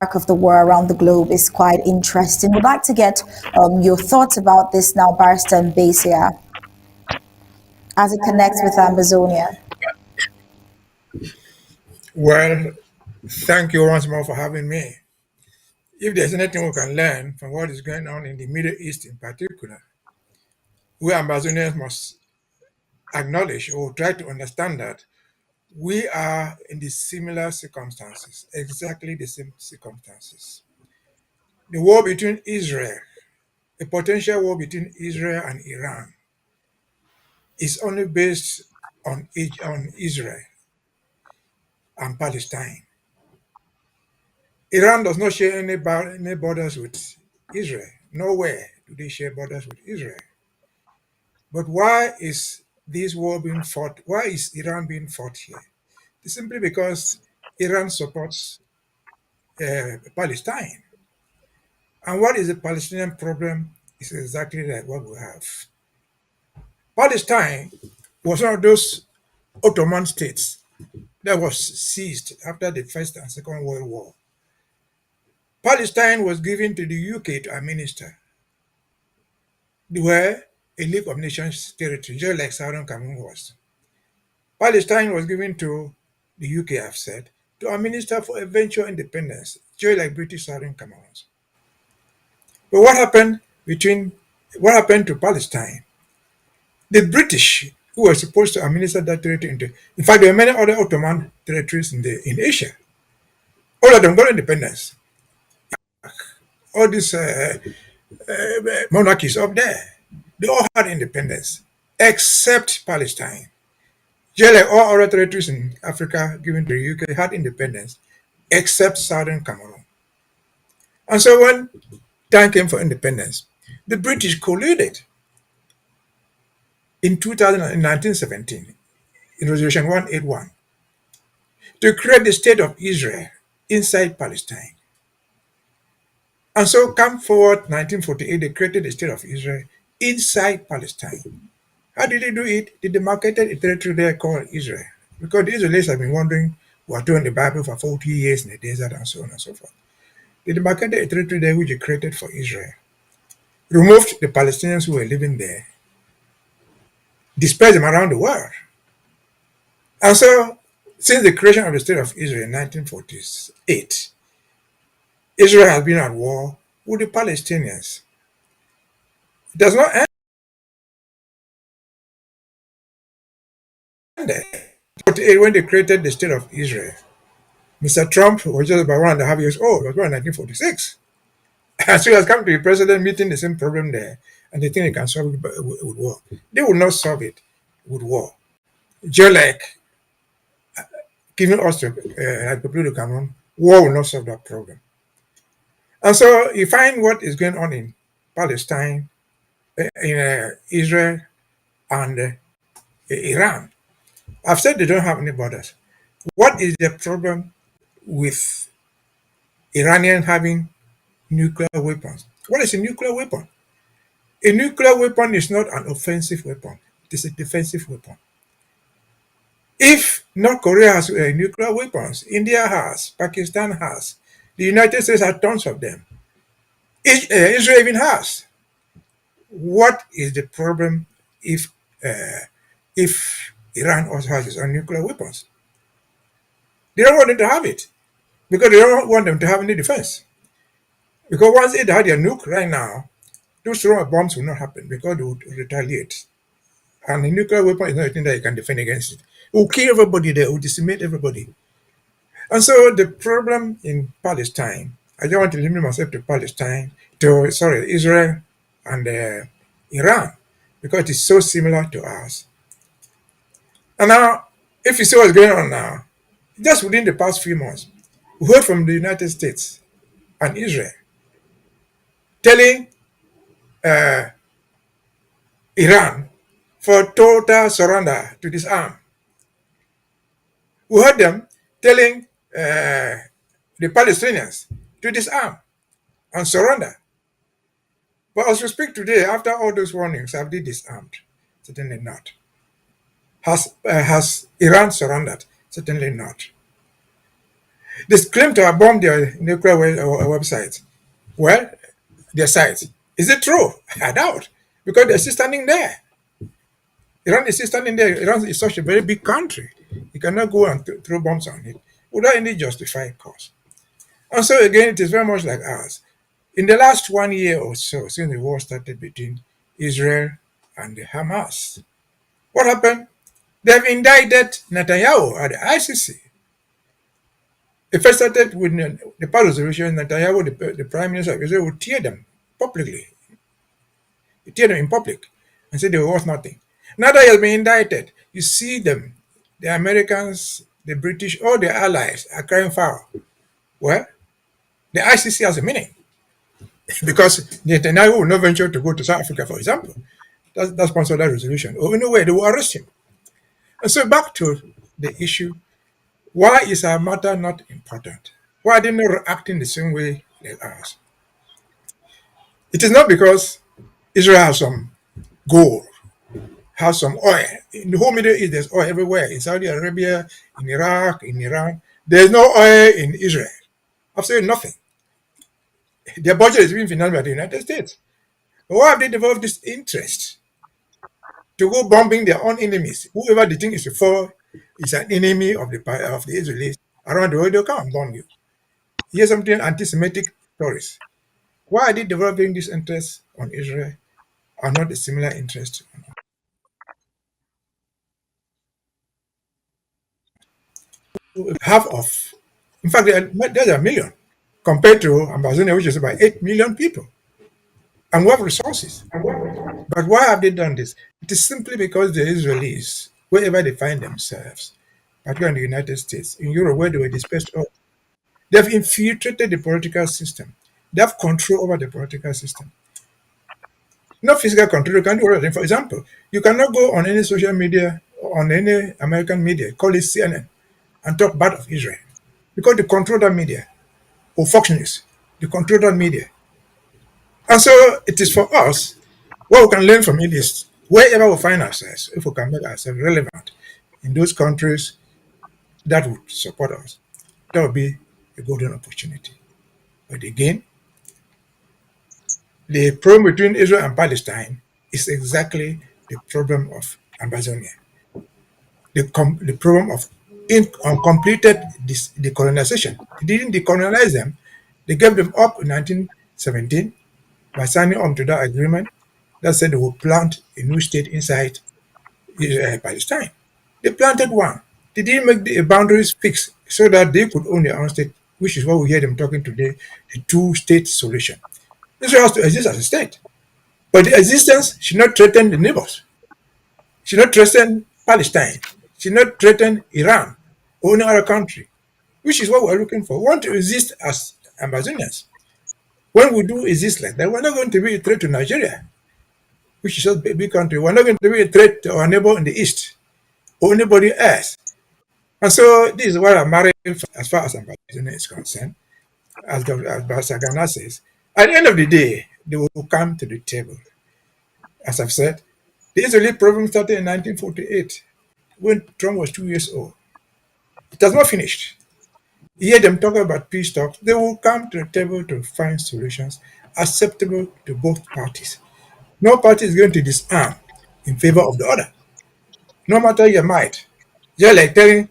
of the war around the globe is quite interesting. Would like to get your thoughts about this now, Barrister Mbeseha, as it connects with Amazonia. Well, thank you once more for having me. If there's anything we can learn from what is going on in the Middle East in particular, we Amazonians must acknowledge or try to understand that we are in the similar circumstances, exactly the same circumstances. The war between Israel, a potential war between Israel and Iran, is only based on Israel and Palestine. Iran does not share any borders with Israel. Nowhere do they share borders with Israel. But why is this war being fought? Why is Iran being fought here? It's simply because Iran supports Palestine. And what is the Palestinian problem is exactly like what we have. Palestine was one of those Ottoman states that was seized after the First and Second World War. Palestine was given to the UK to administer. They were a League of Nations territory, just like Southern Cameroon was. Palestine was given to the UK, I've said, to administer for eventual independence, just like British Southern Cameroon. But what happened to Palestine? The British, who were supposed to administer that territory in fact, there were many other Ottoman territories in Asia. All of them got independence. All these monarchies up there, they all had independence, except Palestine. Just like all other territories in Africa given to the UK had independence, except Southern Cameroon. And so when time came for independence, the British colluded in 1917 in Resolution 181 to create the State of Israel inside Palestine. And so come forward 1948, they created the State of Israel inside Palestine. How did they do it? They demarcated a territory there called Israel. Because the Israelis have been wondering, we are doing the Bible for 40 years in the desert and so on and so forth. They demarcated a territory there which they created for Israel, removed the Palestinians who were living there, dispersed them around the world. And so, since the creation of the State of Israel in 1948, Israel has been at war with the Palestinians. It does not end there. When they created the State of Israel, Mr. Trump was just about 1.5 years old. It was born in 1946. And so he has come to the president meeting the same problem there, and they think they can solve it with war. They will not solve it with war. Just like giving us like people to Cameroon, war will not solve that problem. And so you find what is going on in Palestine, in Israel, and Iran. I've said they don't have any borders. What is the problem with Iranian having nuclear weapons? What is a nuclear weapon? A nuclear weapon is not an offensive weapon. It is a defensive weapon. If North Korea has nuclear weapons, India has, Pakistan has, the United States has tons of them. Israel even has. What is the problem if uh, if Iran also has its own nuclear weapons? They don't want them to have it because they don't want them to have any defense. Because once they had their nuke right now, those sort of bombs will not happen because they would retaliate. And a nuclear weapon is not anything that you can defend against it. It will kill everybody there, it will decimate everybody. And so the problem in Palestine, I don't want to limit myself to Palestine, Israel and Iran, because it is so similar to us. And now, if you see what's going on now, just within the past few months, we heard from the United States and Israel telling uh, Iran for total surrender to disarm. We heard them telling the Palestinians to disarm and surrender. But as we speak today, after all those warnings, have they disarmed? Certainly not. Has Iran surrendered? Certainly not. They claim to have bombed their nuclear websites. Well, their sites. Is it true? I doubt. Because they're still standing there. Iran is still standing there. Iran is such a very big country. You cannot go and throw bombs on it without any justified cause. And so again, it is very much like ours. In the last 1 year or so, since the war started between Israel and the Hamas, what happened? They've indicted Netanyahu at the ICC. It first started with the part resolution. Netanyahu, the prime minister of Israel, would tear them publicly. He tear them in public and say they were worth nothing. Now that he has been indicted, you see them, the Americans, the British, all their allies are crying foul. Well, the ICC has a meaning because Netanyahu will not venture to go to South Africa, for example. That's part of that resolution. Or anywhere, they will arrest him. And so back to the issue, why is our matter not important? Why are they not acting the same way like us? It is not because Israel has some gold, has some oil. In the whole Middle East, there's oil everywhere. In Saudi Arabia, in Iraq, in Iran. There's no oil in Israel. Absolutely nothing. Their budget is being financed by the United States. But why have they developed this interest to go bombing their own enemies? Whoever they think is a foe is an enemy of the Israelis around the world. They'll come and bomb you. Here's something anti-Semitic stories. Why are they developing this interest on Israel and not a similar interest on half of? In fact, there's a million compared to Amazonia, which is about 8 million people. And we have resources. But why have they done this? It is simply because the Israelis, wherever they find themselves, particularly in the United States, in Europe, where they were dispersed, they've infiltrated the political system. They have control over the political system. Not physical control, you can do everything. For example, you cannot go on any social media, on any American media, call it CNN, and talk bad of Israel. Because they control that media, or Fox News, they control that media. And so it is for us, what we can learn from it is wherever we find ourselves, if we can make ourselves relevant in those countries that would support us, that would be a golden opportunity. But again, the problem between Israel and Palestine is exactly the problem of Amazonia, the problem of uncompleted decolonization. They didn't decolonize them, they gave them up in 1917 by signing on to that agreement that said they would plant a new state inside Palestine. They planted one. They didn't make the boundaries fixed so that they could own their own state, which is what we hear them talking today, the two-state solution. Israel has to exist as a state. But the existence should not threaten the neighbors, should not threaten Palestine, should not threaten Iran or any other country, which is what we're looking for. We want to exist as Amazonians. When we do exist like that, we're not going to be a threat to Nigeria, which is a big country. We're not going to be a threat to our neighbor in the east or anybody else. And so this is what I'm married for, as far as Amazonia is concerned, as Sagana says. At the end of the day, they will come to the table. As I've said, the Israeli problem started in 1948 when Trump was 2 years old. It has not finished. You hear them talking about peace talks. They will come to the table to find solutions acceptable to both parties. No party is going to disarm in favor of the other, no matter your might. Just like telling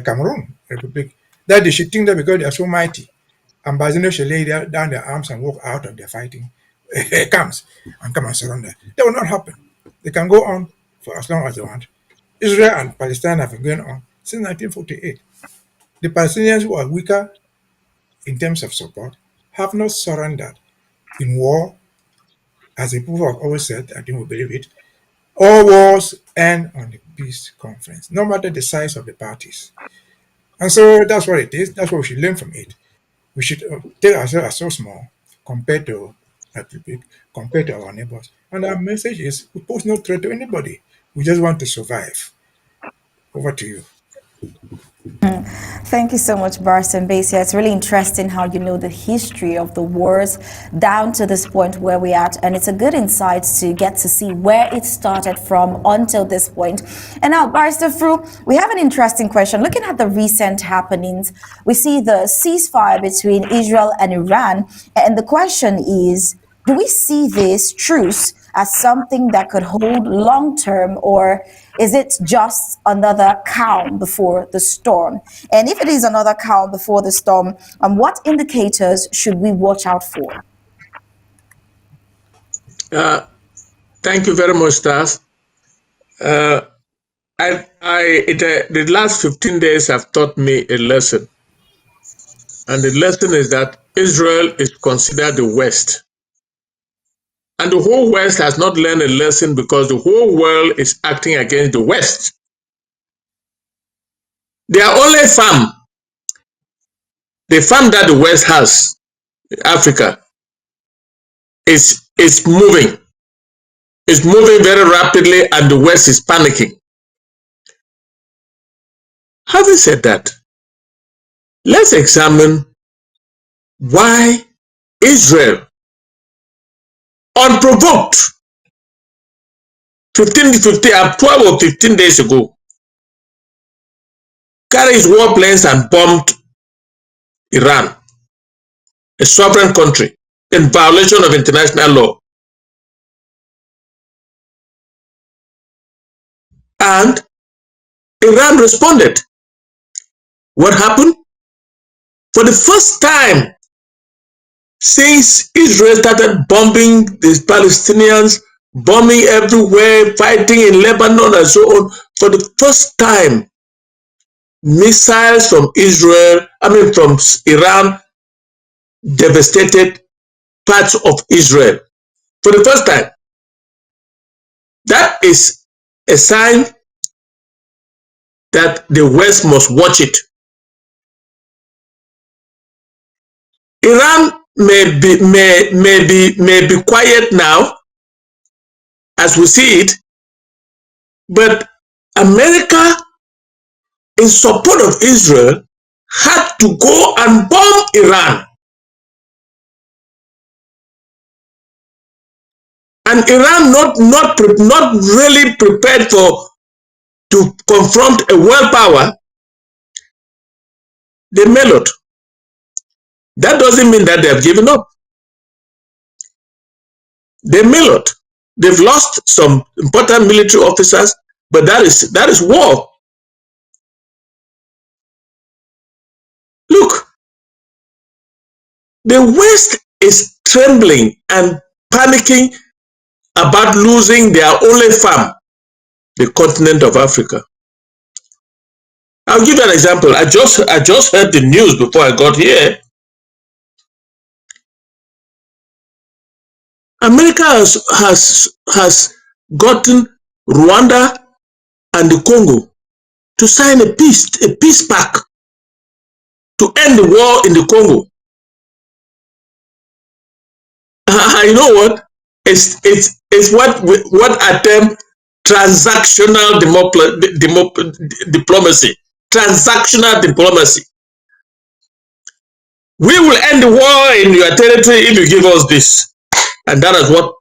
Cameroon Republic that they should think that because they are so mighty, ambassadors should lay down their arms and walk out of their fighting camps and come and surrender. That will not happen. They can go on for as long as they want. Israel and Palestine have been going on since 1948. The Palestinians, who are weaker in terms of support, have not surrendered in war, as the people have always said. I think we believe it. All wars end on the peace conference, no matter the size of the parties. And so that's what it is. That's what we should learn from it. We should take ourselves as so small compared to that big, compared to our neighbors. And our message is we pose no threat to anybody. We just want to survive. Over to you. Thank you so much, Barson Basia. It's really interesting how you know the history of the wars down to this point where we're at. And it's a good insight to get to see where it started from until this point. And now, Barrister Fru, we have an interesting question. Looking at the recent happenings, we see the ceasefire between Israel and Iran. And the question is, do we see this truce as something that could hold long term, or is it just another calm before the storm? And if it is another calm before the storm, what indicators should we watch out for? Uh, Thank you very much, Stas. Uh, the last 15 days have taught me a lesson. And the lesson is that Israel is considered the West. And the whole West has not learned a lesson because the whole world is acting against the West. Their only farm, the farm that the West has, Africa, is moving. It's moving very rapidly and the West is panicking. Having said that, let's examine why Israel, unprovoked, 12 or 15 days ago, carried his warplanes and bombed Iran, a sovereign country, in violation of international law. And Iran responded. What happened? For the first time since Israel started bombing the Palestinians, bombing everywhere, fighting in Lebanon and so on, for the first time, missiles from from Iran devastated parts of Israel. For the first time. That is a sign that the West must watch it. Iran may be quiet now as we see it, but America, in support of Israel, had to go and bomb Iran. And Iran not really prepared to confront a world power, they mellowed. That doesn't mean that they have given up. They mellowed. They've lost some important military officers, but that is war. Look, the West is trembling and panicking about losing their only farm, the continent of Africa. I'll give you an example. I just heard the news before I got here. America has gotten Rwanda and the Congo to sign a peace pact to end the war in the Congo. You know what? It's what I term transactional diplomacy. Transactional diplomacy. We will end the war in your territory if you give us this, and that is what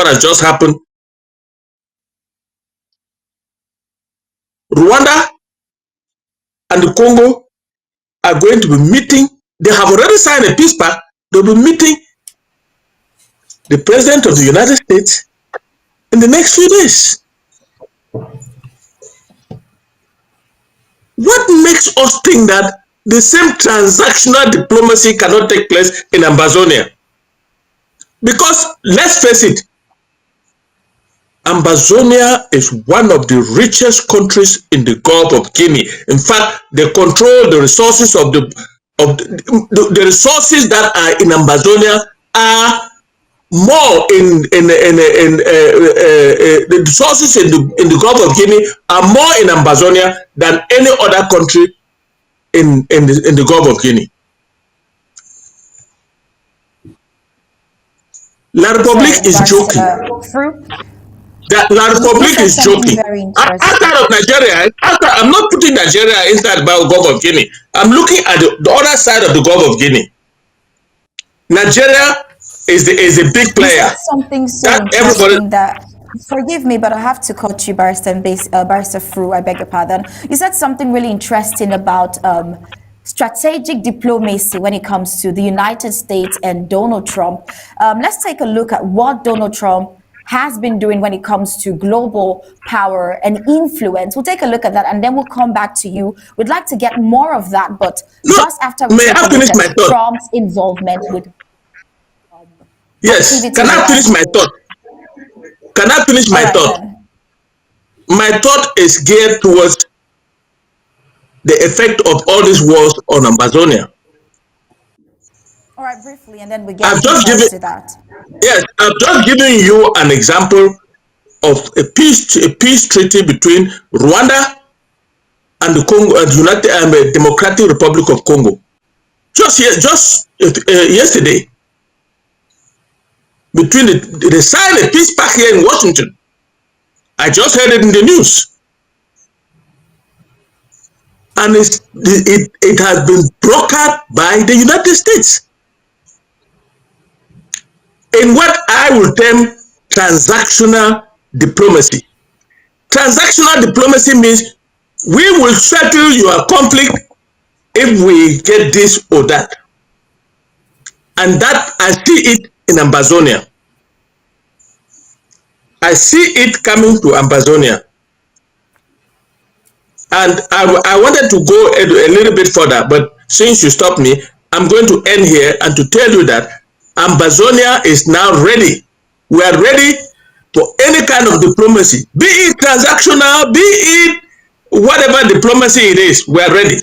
has just happened. Rwanda and the Congo are going to be meeting. They have already signed a peace pact. They'll be meeting the President of the United States in the next few days. What makes us think that the same transactional diplomacy cannot take place in Ambazonia? Because let's face it, Ambazonia is one of the richest countries in the Gulf of Guinea. In fact, they control the resources of the resources that are in Ambazonia are more the resources in the Gulf of Guinea are more in Ambazonia than any other country in the Gulf of Guinea. La Republique is joking. That La You Republic said is something joking. very interesting. Outside of Nigeria, I'm not putting Nigeria inside the Gulf of Guinea. I'm looking at the other side of the Gulf of Guinea. Nigeria is a big You said player. something so That everybody, interesting that, forgive me, but I have to cut you, Barrister, Barrister Fru, I beg your pardon. You said something really interesting about strategic diplomacy when it comes to the United States and Donald Trump. Let's take a look at what Donald Trump has been doing when it comes to global power and influence. We'll take a look at that and then we'll come back to you. We'd like to get more of that, but no, just after we may take a I look finish at my thought? Trump's involvement with Yes. Can activities I around finish the my world. thought? Can I finish All my right, thought? then. My thought is geared towards the effect of all these wars on Amazonia. All right, briefly, and then we I've get just deeper given into that. yes, I've just given you an example of a peace treaty between Rwanda and the Congo and United Democratic Republic of Congo. Yesterday, between they signed a peace pact here in Washington. I just heard it in the news, and it has been brokered by the United States in what I will term transactional diplomacy. Transactional diplomacy means we will settle your conflict if we get this or that. And that I see it in Amazonia. I see it coming to Amazonia. And I wanted to go a little bit further, but since you stopped me, I'm going to end here and to tell you that Amazonia is now ready. We are ready for any kind of diplomacy, be it transactional, be it whatever diplomacy it is, we are ready.